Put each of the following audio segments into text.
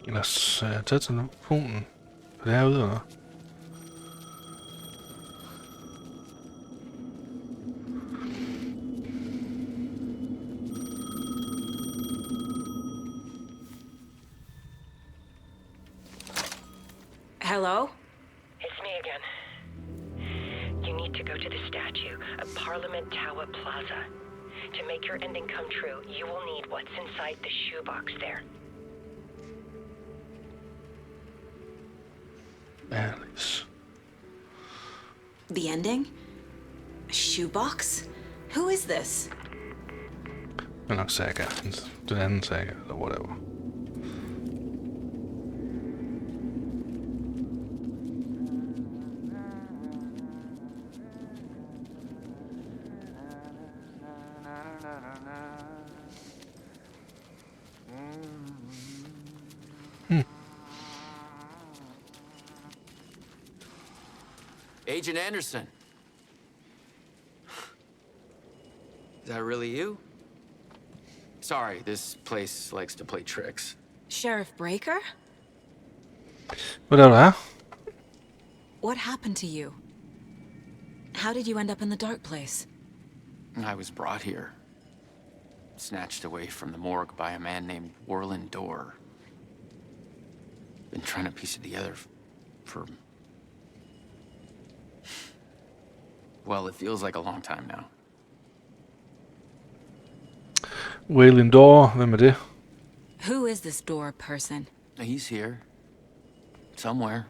Lad os tage telefonen. Det er herude, eller? Hello? It's me again. You need to go to the statue of Parliament Tower Plaza. To make your ending come true, you will need what's inside the shoebox there. Alice. The ending? A shoebox? Who is this? Det er nok saga. Den anden saga, eller whatever. Agent Anderson. Is that really you? Sorry, this place likes to play tricks. Sheriff Breaker? Hvad er der? What happened to you? How did you end up in the dark place? I was brought here. Snatched away from the morgue by a man named Warland Dorr. Been trying to piece it together for... Well, it feels like a long time now. Wailing Door, hvem er det? Who is this door person? He's here. Somewhere.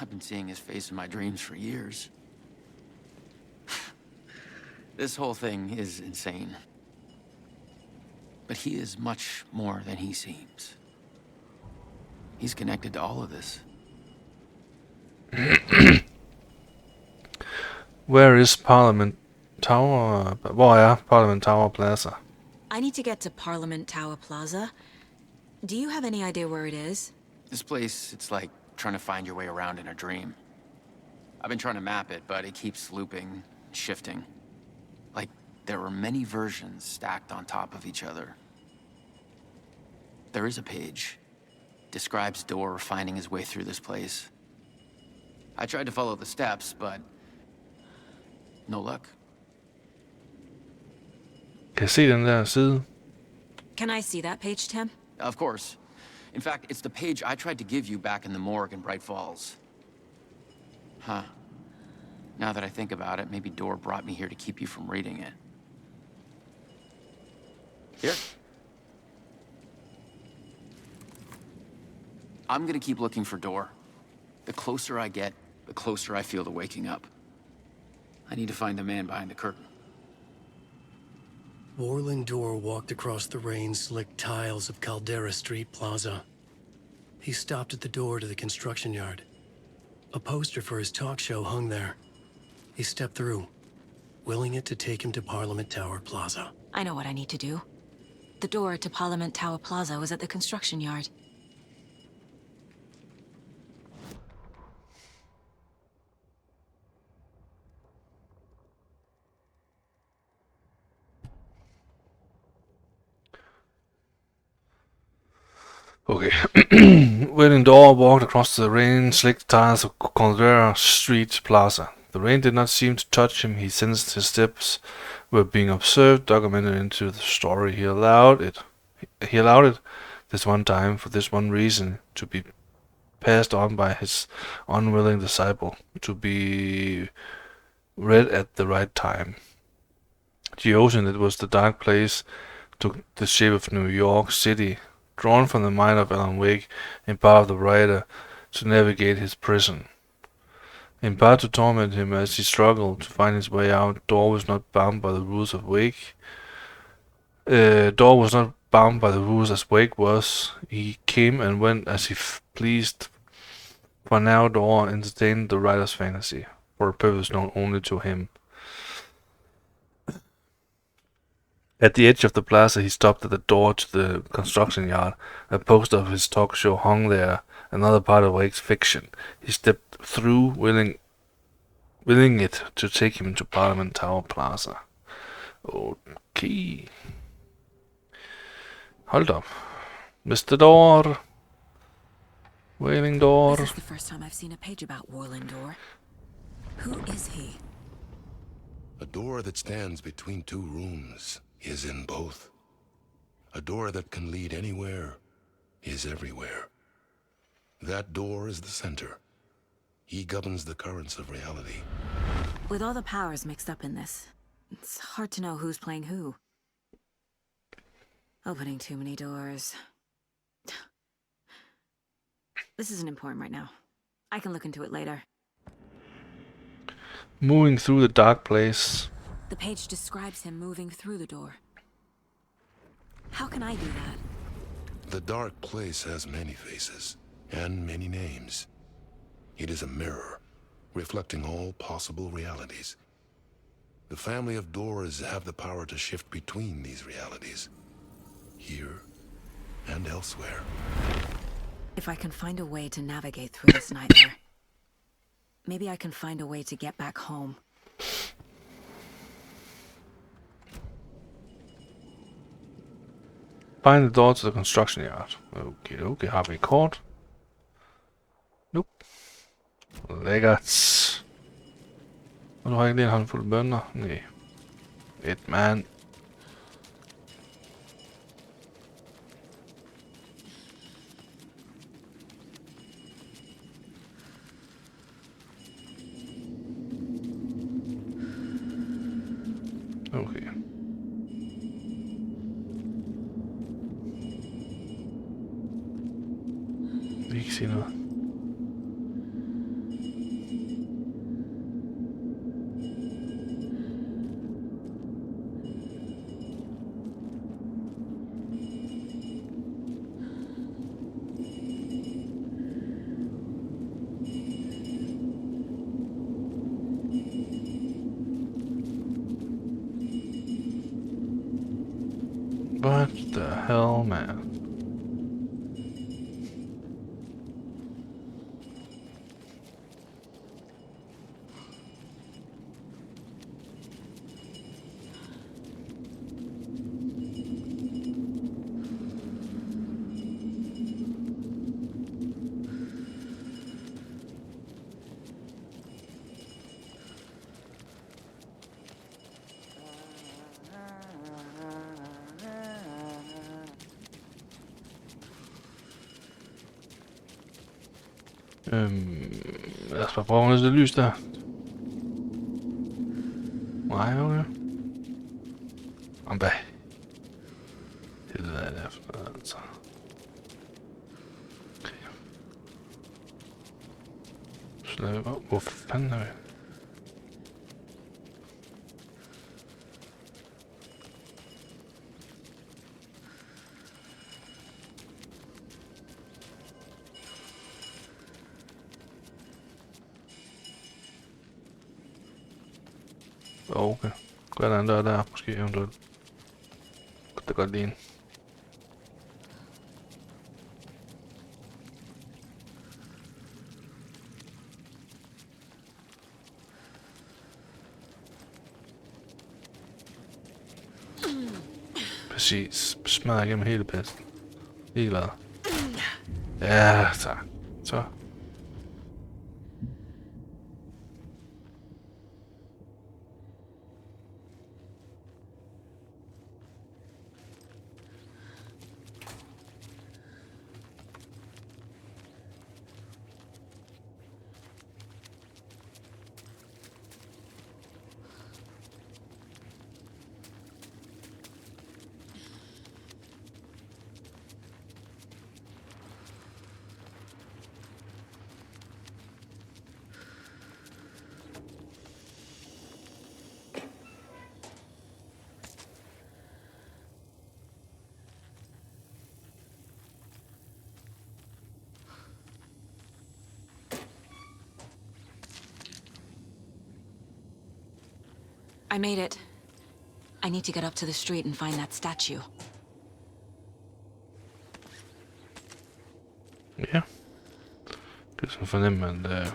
I've been seeing his face in my dreams for years. This whole thing is insane. But he is much more than he seems. He's connected to all of this. Where is Parliament Tower? Hvor er Parliament Tower Plaza? I need to get to Parliament Tower Plaza. Do you have any idea where it is? This place, it's like trying to find your way around in a dream. I've been trying to map it, but it keeps looping, shifting. Like there are many versions stacked on top of each other. There is a page. Describes Dorr finding his way through this place. I tried to follow the steps, but no luck. Kan jeg se den der side? Can I see that page, Tim? Of course. In fact, it's the page I tried to give you back in the morgue in Bright Falls. Huh. Now that I think about it, maybe Dorr brought me here to keep you from reading it. Here. I'm gonna keep looking for Dorr. The closer I get, the closer I feel to waking up. I need to find the man behind the curtain. Warland Dorr walked across the rain-slicked tiles of Caldera Street Plaza. He stopped at the door to the construction yard. A poster for his talk show hung there. He stepped through, willing it to take him to Parliament Tower Plaza. I know what I need to do. The door to Parliament Tower Plaza was at the construction yard. Okay. Wailing Door walked across the rain-slicked tiles of Caldera Street Plaza. The rain did not seem to touch him. He sensed his steps were being observed, documented into the story. He allowed it this one time, for this one reason, to be passed on by his unwilling disciple, to be read at the right time. The ocean, it was the dark place, took the shape of New York City, drawn from the mind of Alan Wake, in part of the writer, to navigate his prison. In part to torment him as he struggled to find his way out. Dorr was not bound by the rules of Wake. Dorr was not bound by the rules as Wake was. He came and went as he pleased. For now, Dorr entertained the writer's fantasy, for a purpose known only to him. At the edge of the plaza, he stopped at the door to the construction yard. A poster of his talk show hung there, another part of Wake's fiction. He stepped through, willing it to take him to Parliament Tower Plaza. Okay. Hold up. Mr. Dorr, Wailing door. This is the first time I've seen a page about Warlin Door. Who is he? A door that stands between two rooms is in both. A door that can lead anywhere is everywhere. That door is the center. He governs the currents of reality. With all the powers mixed up in this, it's hard to know who's playing who. Opening too many doors. This isn't important right now. I can look into it later. Moving through the dark place. The page describes him moving through the door. How can I do that? The dark place has many faces and many names. It is a mirror, reflecting all possible realities. The family of doors have the power to shift between these realities, here and elsewhere. If I can find a way to navigate through this nightmare, maybe I can find a way to get back home. Find the door to the construction yard. Okay, har vi et kort? Nope. Lækkert. Og du har ikke lige en håndfuld bønder? Nej. Et mand. Okay. Vi kan ikke se noget. What the hell, man? Lad os bare prøve at det lys der. Nej, okay. Hvad? Det ved jeg det for, altså. Okay. Så lader vi bare... Hvor fanden er vi? Okay. Hvad er der en dør der? Måske eventuelt. Det kan godt ligne. Præcis. Smadrer igennem hele pesten. Lige glad. Ja, tak. Så. I made it. I need to get up to the street and find that statue. Ja. Det er sådan fornemme, at...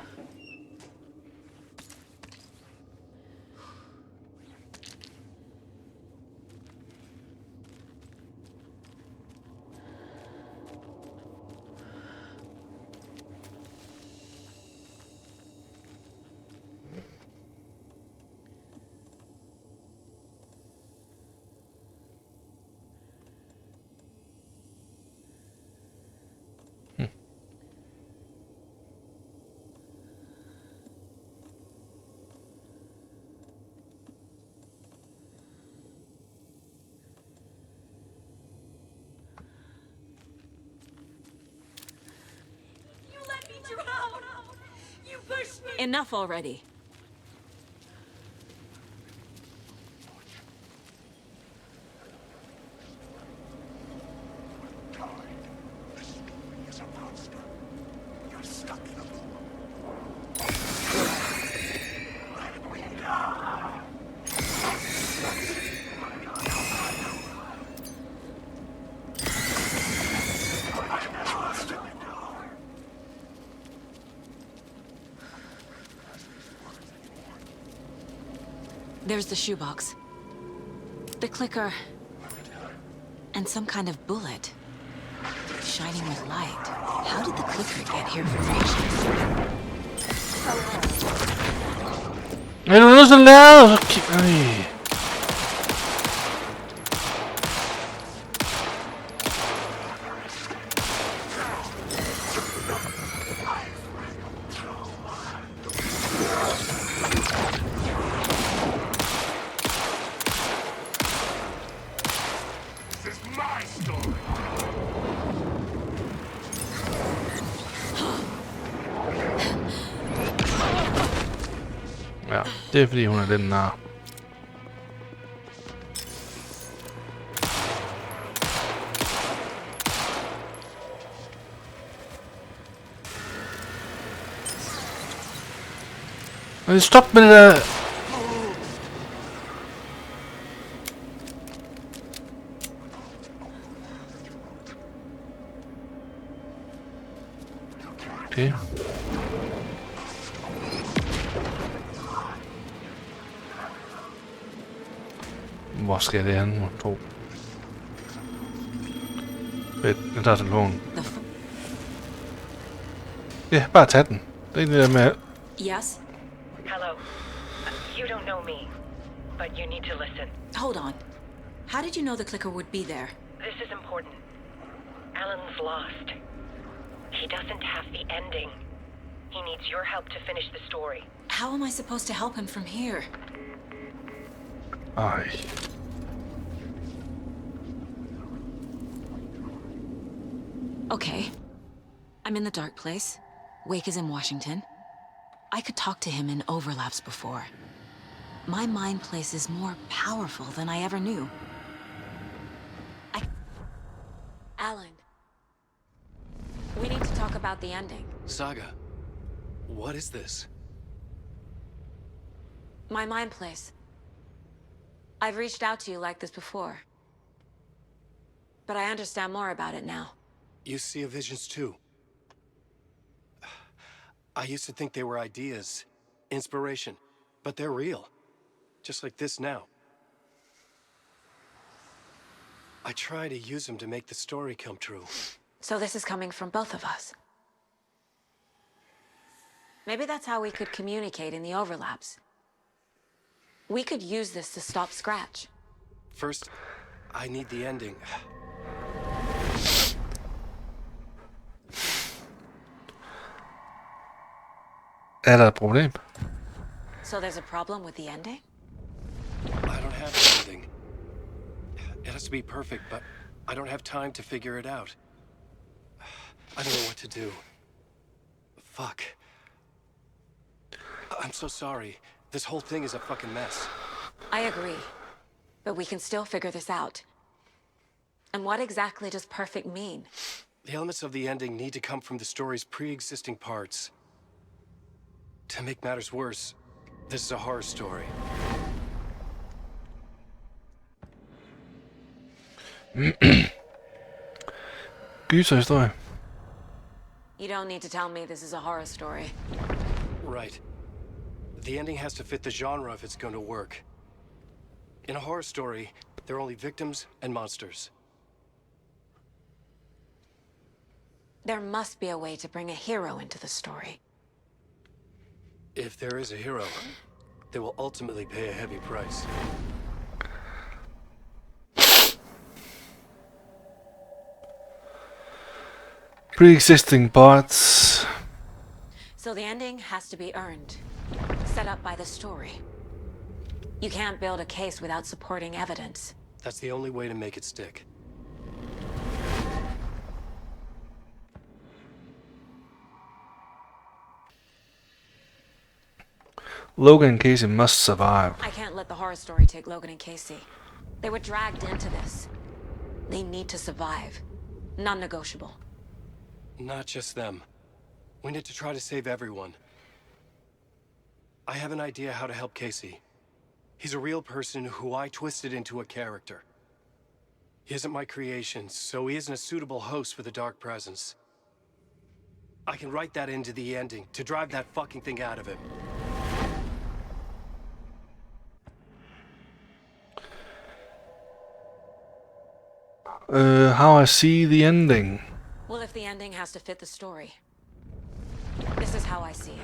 Enough already. There's the shoebox. The clicker. And some kind of bullet. Shining with light. How did the clicker get here from Rachel? Er du nødt til at lade? Ej. Ja, det er fordi hun er den nar. Stop med det der. Okay. Hvor skal det hen, tro? Fedt, jeg tager telefonen. Ja, bare tag den. Det er det der med... Yes? Hello. You don't know me, but you need to listen. Hold on. How did you know the clicker would be there? This is important. Alan's lost. He doesn't have the ending. He needs your help to finish the story. How am I supposed to help him from here? Ej. Okay. I'm in the dark place. Wake is in Washington. I could talk to him in overlaps before. My mind place is more powerful than I ever knew. Alan. We need to talk about the ending. Saga, what is this? My mind place. I've reached out to you like this before. But I understand more about it now. You see visions too. I used to think they were ideas, inspiration, but they're real. Just like this now. I try to use them to make the story come true. So this is coming from both of us. Maybe that's how we could communicate in the overlaps. We could use this to stop Scratch. First, I need the ending. Er der et problem? So there's a problem with the ending? I don't have the ending. It has to be perfect, but I don't have time to figure it out. I don't know what to do. Fuck. I'm so sorry. This whole thing is a fucking mess. I agree. But we can still figure this out. And what exactly does perfect mean? The elements of the ending need to come from the story's pre-existing parts. To make matters worse, this is a horror story. Gyserhistorie. You don't need to tell me this is a horror story. Right. The ending has to fit the genre if it's going to work. In a horror story, there are only victims and monsters. There must be a way to bring a hero into the story. If there is a hero, they will ultimately pay a heavy price. Pre-existing parts. So the ending has to be earned, set up by the story. You can't build a case without supporting evidence. That's the only way to make it stick. Logan and Casey must survive. I can't let the horror story take Logan and Casey. They were dragged into this. They need to survive. Non-negotiable. Not just them. We need to try to save everyone. I have an idea how to help Casey. He's a real person who I twisted into a character. He isn't my creation, so he isn't a suitable host for the dark presence. I can write that into the ending to drive that fucking thing out of him. How I see the ending. Well, if the ending has to fit the story. This is how I see it.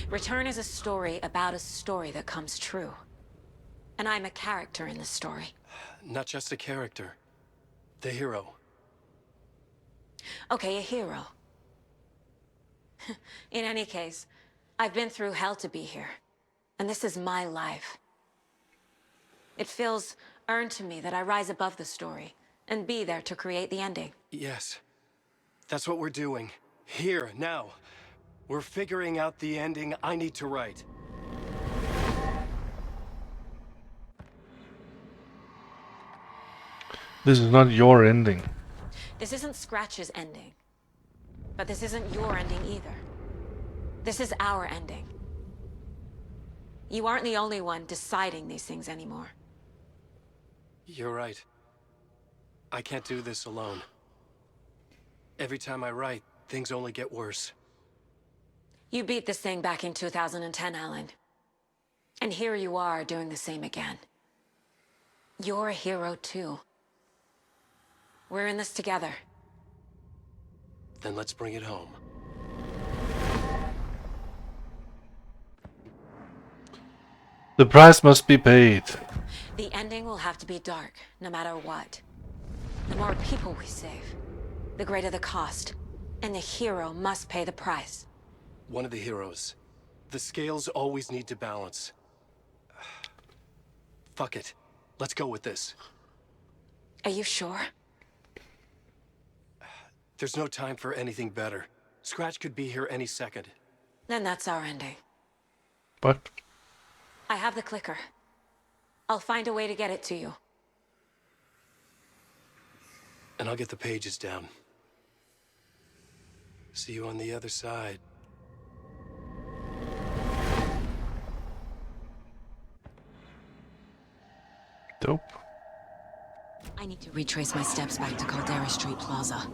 Return is a story about a story that comes true. And I'm a character in this story. Not just a character. The hero. Okay, a hero. In any case, I've been through hell to be here. And this is my life. It feels earned to me that I rise above the story and be there to create the ending. Yes. That's what we're doing. Here, now. We're figuring out the ending I need to write. This is not your ending. This isn't Scratch's ending. But this isn't your ending either. This is our ending. You aren't the only one deciding these things anymore. You're right. I can't do this alone. Every time I write, things only get worse. You beat this thing back in 2010, Alan. And here you are doing the same again. You're a hero too. We're in this together. Then let's bring it home. The price must be paid. The ending will have to be dark, no matter what. The more people we save, the greater the cost. And the hero must pay the price. One of the heroes. The scales always need to balance. Fuck it. Let's go with this. Are you sure? There's no time for anything better. Scratch could be here any second. Then that's our ending. But I have the clicker. I'll find a way to get it to you. And I'll get the pages down. See you on the other side. dope. I need to retrace my steps back to Caldera Street Plaza.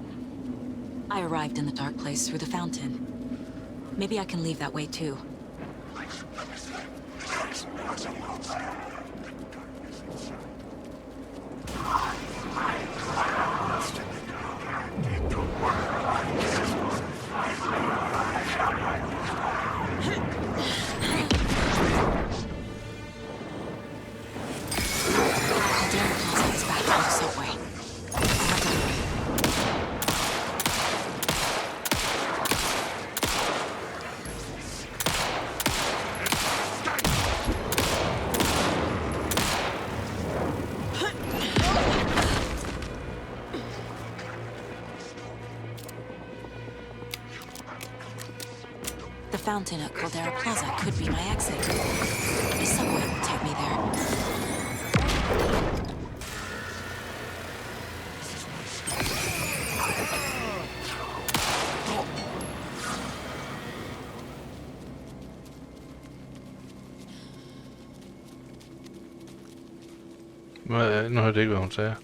I arrived in the dark place through the fountain. Maybe I can leave that way too. Caldera Plaza is back on the subway. I have to hurry. The fountain at Caldera Plaza could be my exit. The subway will take me there. Nu hørte jeg ikke, hvad hun sagde.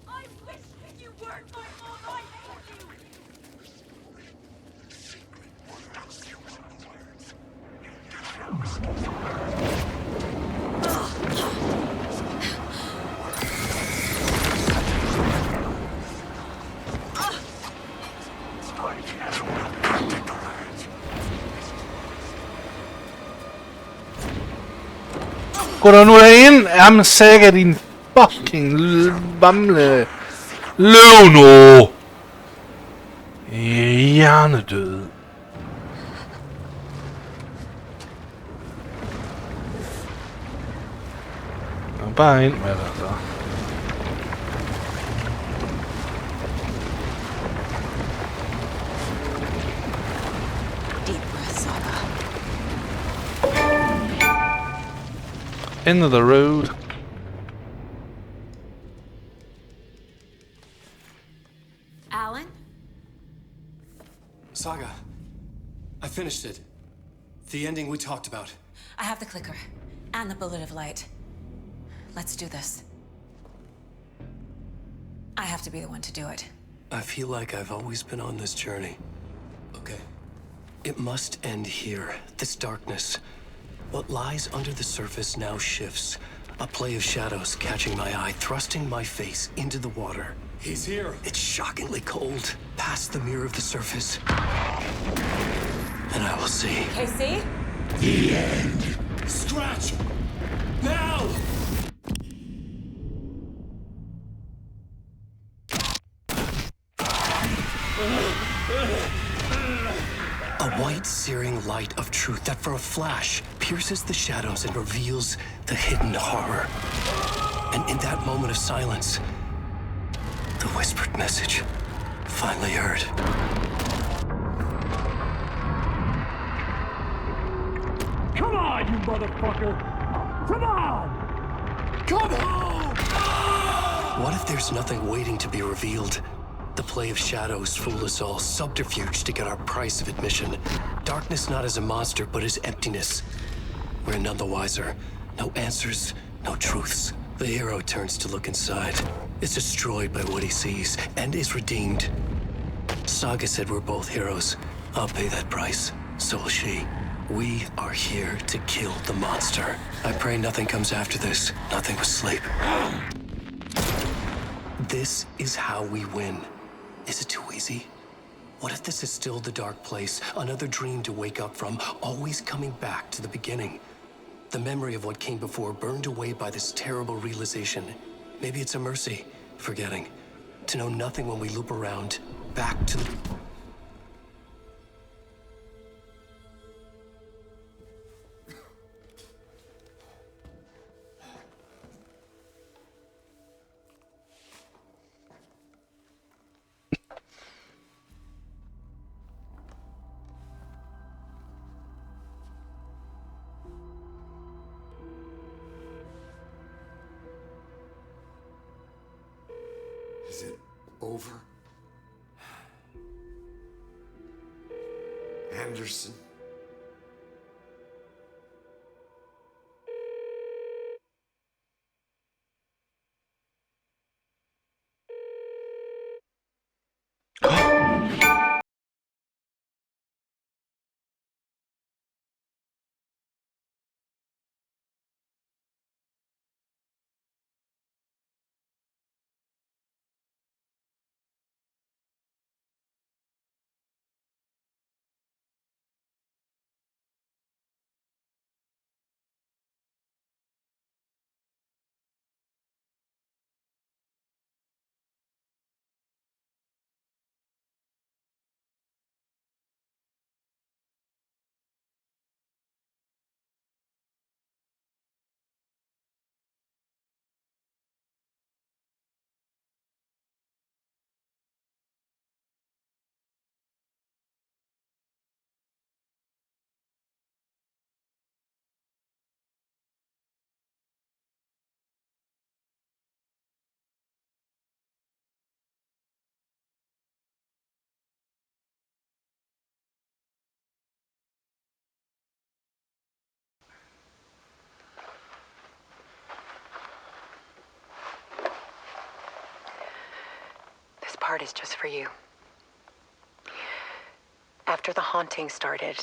I wish that you weren't my mom. I hate you. Gå der nu derind! Jamen, saga din fucking bamle. Løv nu! Hjernedød. Bare ind med det, så. Deep breath, Saga. End of the road. Alan? Saga, I finished it. The ending we talked about. I have the clicker. And the bullet of light. Let's do this. I have to be the one to do it. I feel like I've always been on this journey. Okay. It must end here. This darkness. What lies under the surface now shifts. A play of shadows catching my eye, thrusting my face into the water. He's here. It's shockingly cold. Past the mirror of the surface. And I will see. Casey? The end. Scratch! Now! A white, searing light of truth that for a flash pierces the shadows and reveals the hidden horror. And in that moment of silence, the whispered message finally heard. Come on, you motherfucker! Come on! Come home! What if there's nothing waiting to be revealed? The play of shadows fool us all, subterfuge to get our price of admission. Darkness not as a monster, but as emptiness. We're none the wiser. No answers, no truths. The hero turns to look inside, is destroyed by what he sees, and is redeemed. Saga said we're both heroes. I'll pay that price. So will she. We are here to kill the monster. I pray nothing comes after this. Nothing but sleep. This is how we win. Is it too easy? What if this is still the dark place? Another dream to wake up from, always coming back to the beginning. The memory of what came before burned away by this terrible realization. Maybe it's a mercy, forgetting. To know nothing when we loop around, back to the... Is it over? Anderson? This part is just for you. After the haunting started,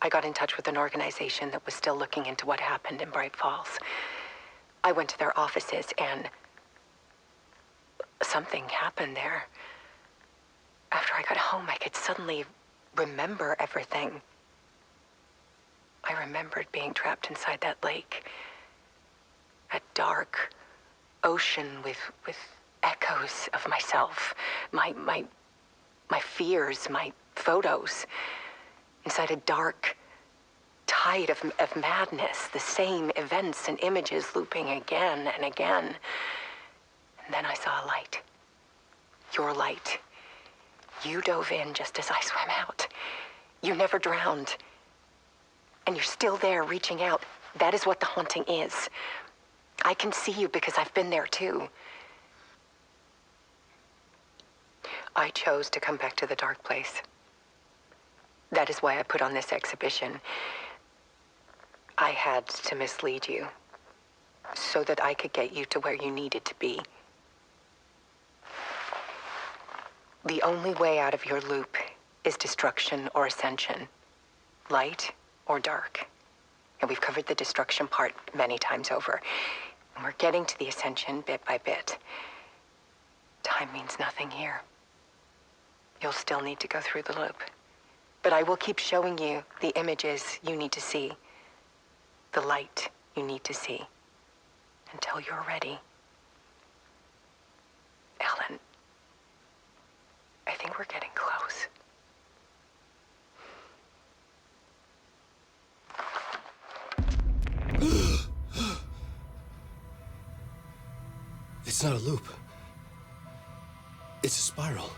I got in touch with an organization that was still looking into what happened in Bright Falls. I went to their offices and something happened there. After I got home, I could suddenly remember everything. I remembered being trapped inside that lake. That dark, ocean with echoes of myself, my fears, my photos, inside a dark tide of madness, the same events and images looping again and again. And then I saw a light. Your light. You dove in just as I swam out. You never drowned. And you're still there reaching out. That is what the haunting is. I can see you because I've been there too. I chose to come back to the dark place. That is why I put on this exhibition. I had to mislead you, so that I could get you to where you needed to be. The only way out of your loop is destruction or ascension, light or dark. And we've covered the destruction part many times over. And we're getting to the ascension bit by bit. Time means nothing here. You'll still need to go through the loop. But I will keep showing you the images you need to see, the light you need to see, until you're ready. Ellen, I think we're getting close. It's not a loop. It's a spiral.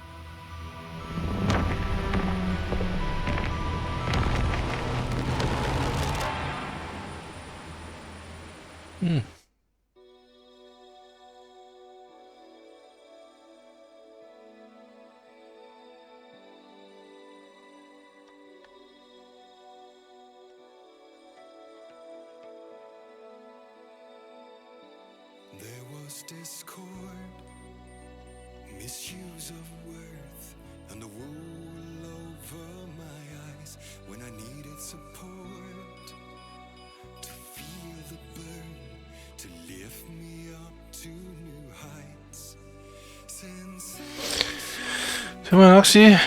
There was discord, misuse of worth, and a wool over my eyes when I needed support to feel the burn, to lift me up to new heights. Det må jeg nok sige.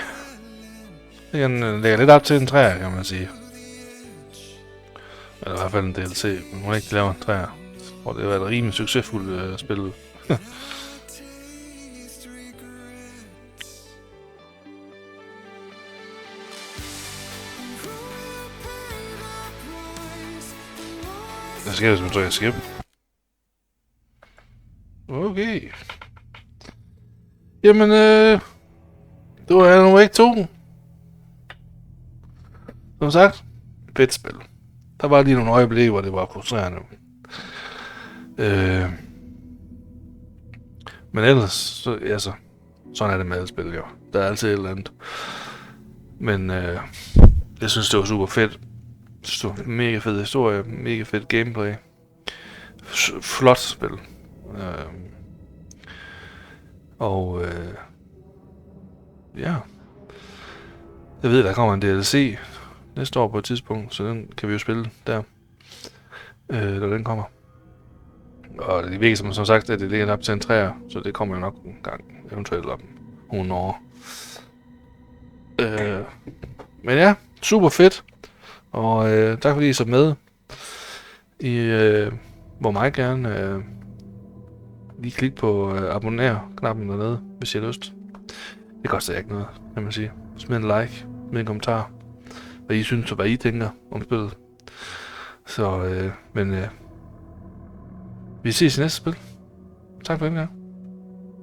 Den lægger lidt op til en træer, kan man sige. Eller i hvert fald en DLC, men hun ikke laver en træer. Og det har været et rimelig succesfuldt spil. Hvad sker, hvis man trykker skip? Okay. Jamen, det var Alan Wake 2. Som sagt, fedt spil. Der var lige nogle øjeblikke, hvor det var frustrerende. Men ellers, så, altså, sådan er det med alle spil, jo. Der er altid et eller andet. Men jeg synes, det var super fedt. Mega fed historie, mega fedt gameplay. Flot spil. Ja. Jeg ved, der kommer en DLC næste år på et tidspunkt, så den kan vi jo spille der, når den kommer. Og det virker som sagt, at det ligger op til en træer, så det kommer jo nok en gang, eventuelt om nogle år. Men ja, super fedt. Og tak fordi I så med. I må meget gerne lige klikke på abonner-knappen dernede, hvis I har lyst. Det koster ikke noget, kan man sige. Smid en like, smid en kommentar, hvad I synes og hvad I tænker om spillet. Så, vi ses i næste spil. Tak for den gang.